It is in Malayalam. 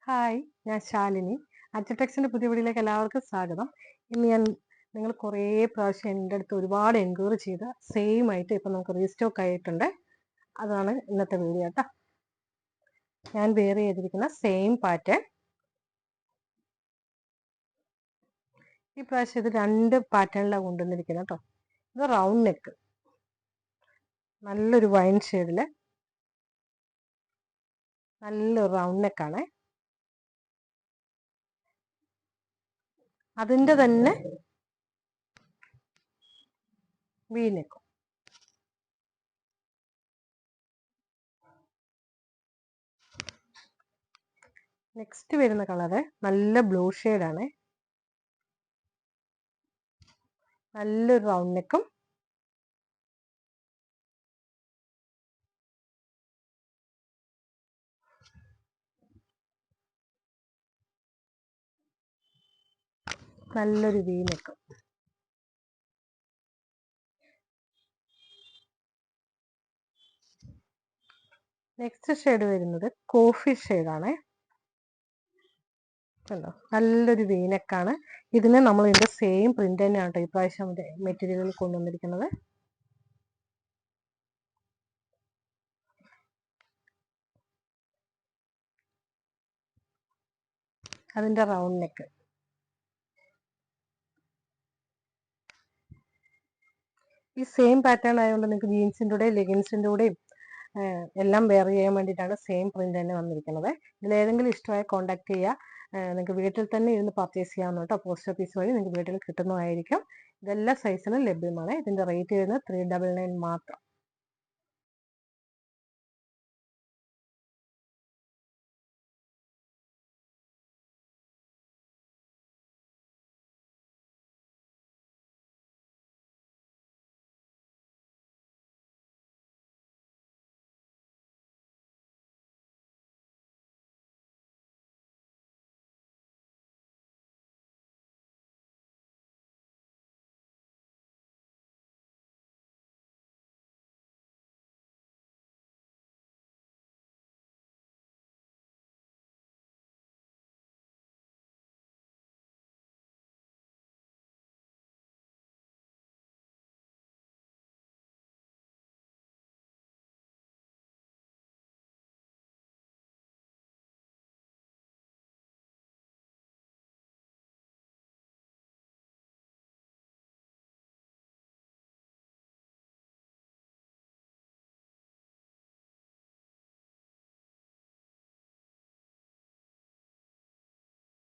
ഹായ്, ഞാൻ ശാലിനി. അച്ചടെക്സിന്റെ പുതിയ വീഡിയോയിലേക്ക് എല്ലാവർക്കും സ്വാഗതം. ഇന്ന് നിങ്ങൾ കുറേ പ്രാവശ്യം എൻ്റെ അടുത്ത് ഒരുപാട് എൻക്വയറി ചെയ്ത സെയിം ആയിട്ട് ഇപ്പം നമുക്ക് റീസ്റ്റോക്ക് ആയിട്ടുണ്ട്. അതാണ് ഇന്നത്തെ വീഡിയോ കേട്ടോ. ഞാൻ വെയർ ചെയ്തിരിക്കുന്ന സെയിം പാറ്റേൺ. ഈ പ്രാവശ്യം ഇത് 2 പാറ്റേണിലാണ് കൊണ്ടുവന്നിരിക്കുന്നത് കേട്ടോ. ഇത് റൗണ്ട് നെക്ക്, നല്ലൊരു വൈൻ ഷെയ്ഡില് നല്ലൊരു റൗണ്ട് നെക്കാണ്. അതിൻ്റെ തന്നെ വി നെക്കും. നെക്സ്റ്റ് വരുന്ന കളറ് നല്ല ബ്ലൂ ഷെയ്ഡാണ്. നല്ലൊരു റൗണ്ട് നെക്കും നല്ലൊരു വി നെക്കും. നെക്സ്റ്റ് ഷെയ്ഡ് വരുന്നത് കോഫി ഷെയ്ഡാണ്. കണ്ടോ, നല്ലൊരു വി നെക്കാണ്. ഇതിന് നമ്മൾ ഇതിന്റെ സെയിം പ്രിന്റ് തന്നെയാണ് കേട്ടോ ഈ പ്രാവശ്യം മെറ്റീരിയലിൽ കൊണ്ടുവന്നിരിക്കുന്നത്. അതിന്റെ റൗണ്ട് നെക്ക്. ഈ സെയിം പാറ്റേൺ ആയതുകൊണ്ട് നിങ്ങൾക്ക് ജീൻസിൻ്റെ കൂടെ ലെഗിൻസിൻ്റെ കൂടെയും എല്ലാം വെയർ ചെയ്യാൻ വേണ്ടിയിട്ടാണ് സെയിം പ്രിന്റ് തന്നെ വന്നിരിക്കുന്നത്. ഇതിലേതെങ്കിലും ഇഷ്ടമായ കോൺടാക്ട് ചെയ്യുക. നിങ്ങൾക്ക് വീട്ടിൽ തന്നെ ഇരുന്ന് പർച്ചേസ് ചെയ്യാവുന്ന കേട്ടോ. പോസ്റ്റ് ഓഫീസ് വഴി നിങ്ങൾക്ക് വീട്ടിൽ കിട്ടുന്നതായിരിക്കും. ഇതെല്ലാ സൈസിനും ലഭ്യമാണ്. ഇതിന്റെ റേറ്റ് വരുന്നത് 399 മാത്രം.